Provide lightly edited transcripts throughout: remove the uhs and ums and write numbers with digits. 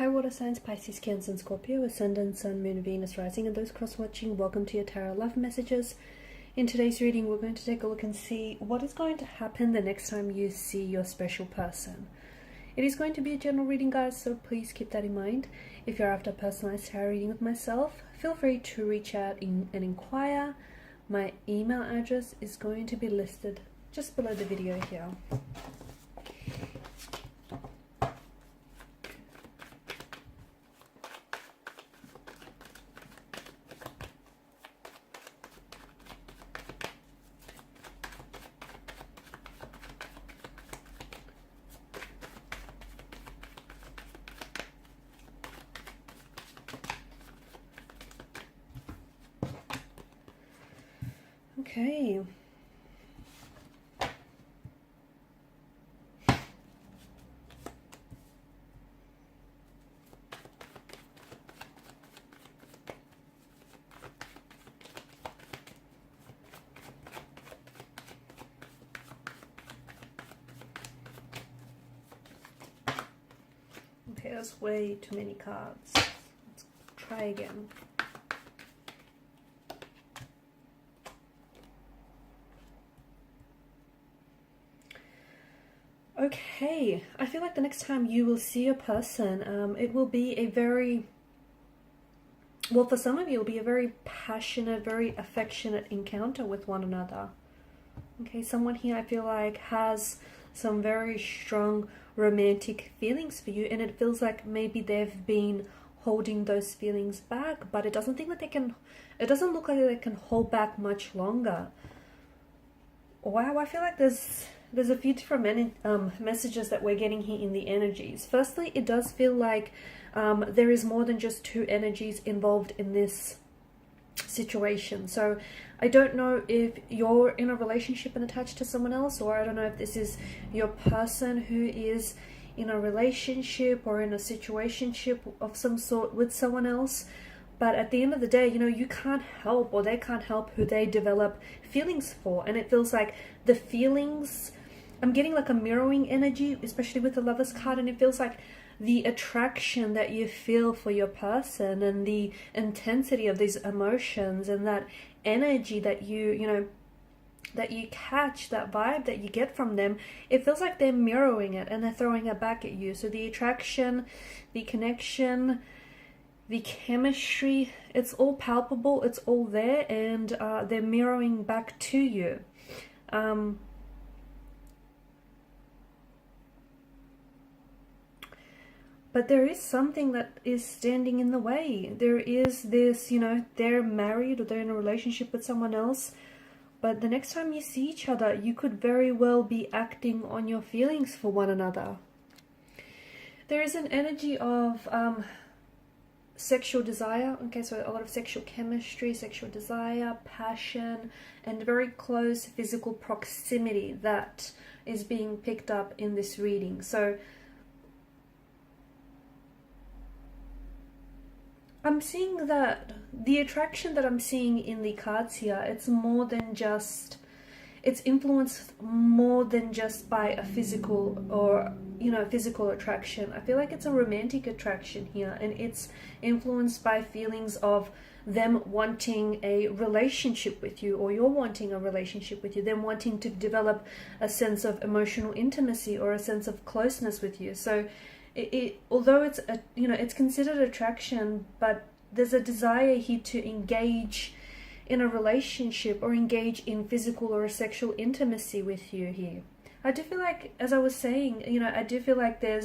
Hi water signs, Pisces, Cancer and Scorpio, Ascendant, Sun, Moon, Venus, Rising, and those cross-watching, welcome to your Tarot Love Messages. In today's reading, we're going to take a look and see what is going to happen the next time you see your special person. It is going to be a general reading, guys, so please keep that in mind. If you're after a personalized tarot reading with myself, feel free to reach out and inquire. My email address is going to be listed just below the video here. Okay. Okay, that's way too many cards. Let's try again. Okay, I feel like the next time you will see a person, it will be a very, well, for some of you, it will be a very passionate, very affectionate encounter with one another. Okay, someone here I feel like has some very strong romantic feelings for you, and it feels like maybe they've been holding those feelings back, but it doesn't look like they can hold back much longer. Wow, I feel like there's a few different messages that we're getting here in the energies. Firstly, it does feel like there is more than just two energies involved in this situation. So I don't know if you're in a relationship and attached to someone else, or I don't know if this is your person who is in a relationship or in a situationship of some sort with someone else. But at the end of the day, you know, you can't help, or they can't help who they develop feelings for. And it feels like the feelings, I'm getting like a mirroring energy, especially with the Lovers card, and it feels like the attraction that you feel for your person and the intensity of these emotions and that energy that that you catch, that vibe that you get from them, it feels like they're mirroring it and they're throwing it back at you. So the attraction, the connection, the chemistry, it's all palpable, it's all there, and they're mirroring back to you. But there is something that is standing in the way. There is this, you know, they're married or they're in a relationship with someone else, but the next time you see each other, you could very well be acting on your feelings for one another. There is an energy of sexual desire. Okay, so a lot of sexual chemistry, sexual desire, passion, and very close physical proximity that is being picked up in this reading. So I'm seeing that the attraction that I'm seeing in the cards here, it's more than just, it's influenced more than just by a physical or, you know, physical attraction. I feel like it's a romantic attraction here, and it's influenced by feelings of them wanting a relationship with you, or you're wanting a relationship with you, them wanting to develop a sense of emotional intimacy or a sense of closeness with you. So although it's a, you know, it's considered attraction, but there's a desire here to engage in a relationship or engage in physical or sexual intimacy with you here. I do feel like, as I was saying, you know, I do feel like there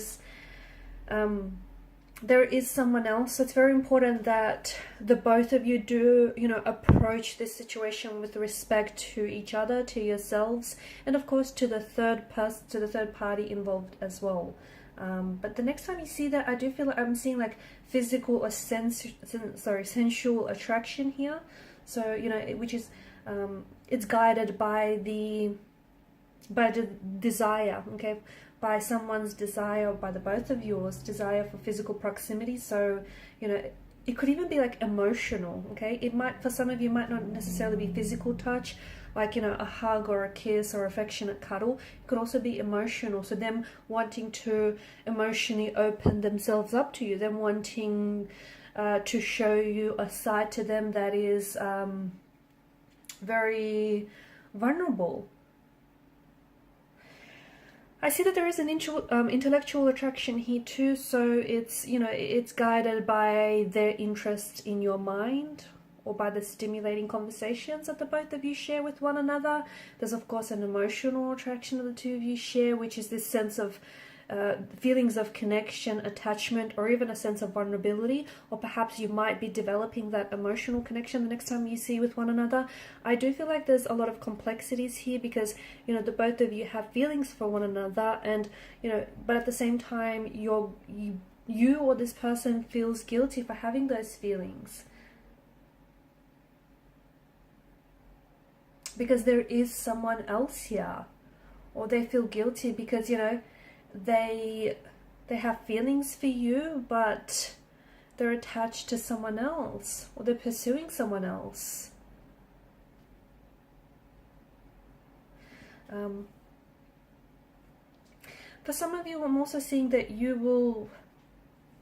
is someone else. So it's very important that the both of you do, you know, approach this situation with respect to each other, to yourselves, and of course to the third person, to the third party involved as well. But the next time you see that, I do feel like I'm seeing like physical or sensual attraction here. So, you know, which is, it's guided by the desire, okay, by someone's desire, by the both of yours desire for physical proximity. So, you know, it could even be like emotional, okay? It might, for some of you, might not necessarily be physical touch, like, you know, a hug or a kiss or affectionate cuddle. It could also be emotional. So them wanting to emotionally open themselves up to you, them wanting to show you a side to them that is very vulnerable. I see that there is an intellectual attraction here too, so it's, you know, it's guided by their interest in your mind, or by the stimulating conversations that the both of you share with one another. There's of course an emotional attraction that the two of you share, which is this sense of feelings of connection, attachment, or even a sense of vulnerability, or perhaps you might be developing that emotional connection the next time you see with one another. I do feel like there's a lot of complexities here, because, you know, the both of you have feelings for one another, and, you know, but at the same time you or this person feels guilty for having those feelings, because there is someone else here, or they feel guilty because, you know, they have feelings for you, but they're attached to someone else, or they're pursuing someone else. For some of you, I'm also seeing that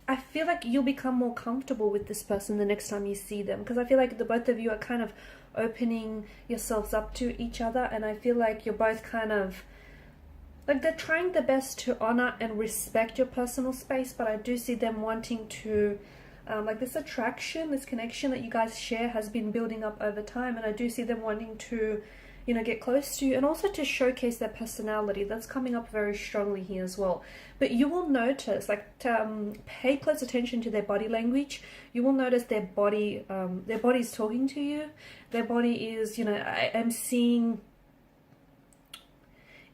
I feel like you'll become more comfortable with this person the next time you see them, because I feel like the both of you are kind of opening yourselves up to each other, and I feel like you're both kind of like, they're trying their best to honor and respect your personal space, but I do see them wanting to, like, this attraction, this connection that you guys share has been building up over time, and I do see them wanting to, you know, get close to you, and also to showcase their personality. That's coming up very strongly here as well. But you will notice, like, pay close attention to their body language. You will notice their body is talking to you. Their body is, you know, I am seeing,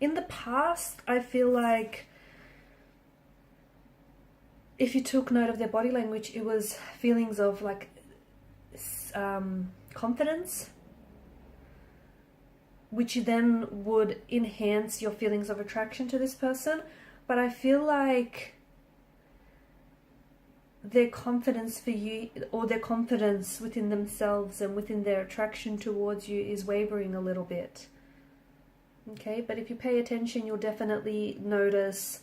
in the past, I feel like if you took note of their body language, it was feelings of like confidence, which then would enhance your feelings of attraction to this person. But I feel like their confidence for you, or their confidence within themselves and within their attraction towards you, is wavering a little bit. Okay, but if you pay attention, you'll definitely notice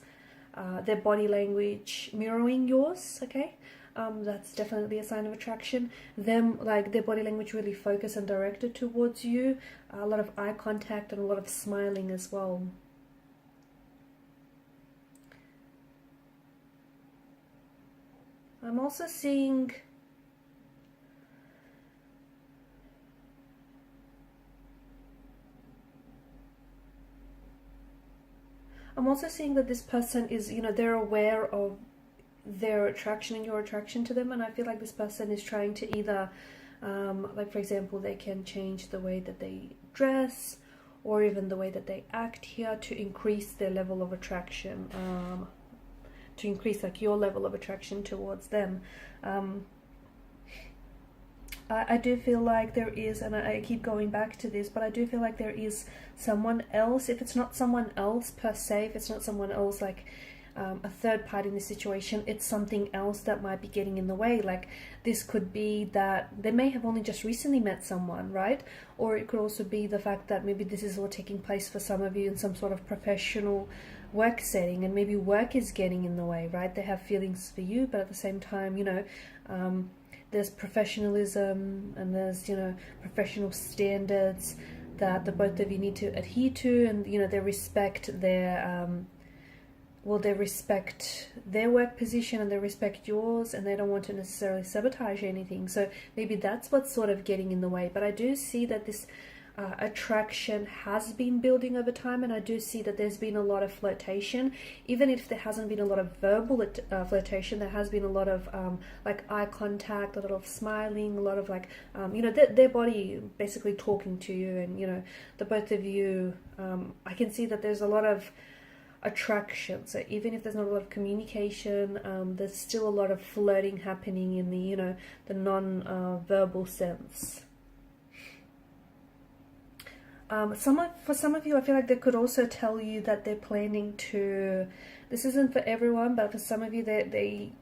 their body language mirroring yours, okay? That's definitely a sign of attraction. Them, like, their body language really focused and directed towards you. A lot of eye contact and a lot of smiling as well. I'm also seeing that this person is, you know, they're aware of their attraction and your attraction to them, and I feel like this person is trying to either, like, for example, they can change the way that they dress, or even the way that they act here, to increase their level of attraction, to increase, like, your level of attraction towards them. I do feel like there is, and I keep going back to this, but I do feel like there is someone else. If it's not someone else per se, if it's not someone else, like a third party in the situation, it's something else that might be getting in the way. Like, this could be that they may have only just recently met someone, right? Or it could also be the fact that maybe this is all taking place for some of you in some sort of professional work setting, and maybe work is getting in the way, right? They have feelings for you, but at the same time, you know, there's professionalism, and there's, you know, professional standards that the both of you need to adhere to, and, you know, they respect their they respect their work position, and they respect yours, and they don't want to necessarily sabotage anything. So maybe that's what's sort of getting in the way. But I do see that this attraction has been building over time, and I do see that there's been a lot of flirtation. Even if there hasn't been a lot of verbal flirtation, there has been a lot of like eye contact, a lot of smiling, a lot of, like, you know, their body basically talking to you, and, you know, the both of you, I can see that there's a lot of attraction. So even if there's not a lot of communication, there's still a lot of flirting happening in the, you know, the non-verbal sense. For some of you, I feel like they could also tell you that they're planning to, this isn't for everyone, but for some of you, they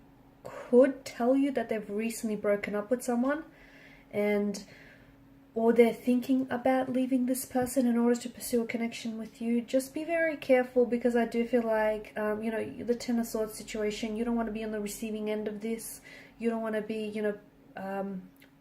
could tell you that they've recently broken up with someone, or they're thinking about leaving this person in order to pursue a connection with you. Just be very careful, because I do feel like, you know, the Ten of Swords situation, you don't want to be on the receiving end of this. You don't want to be, you know,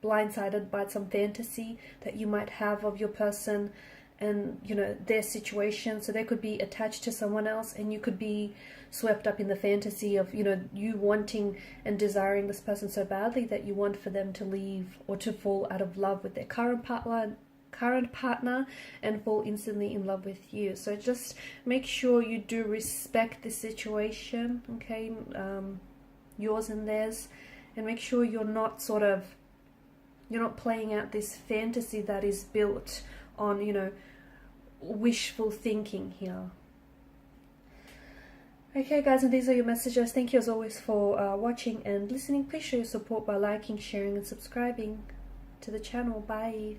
blindsided by some fantasy that you might have of your person and, you know, their situation. So they could be attached to someone else, and you could be swept up in the fantasy of, you know, you wanting and desiring this person so badly that you want for them to leave or to fall out of love with their current partner and fall instantly in love with you. So just make sure you do respect the situation, okay, yours and theirs, and make sure you're not playing out this fantasy that is built on, you know, wishful thinking here. Okay guys, and these are your messages. Thank you as always for watching and listening. Please show your support by liking, sharing and subscribing to the channel. Bye.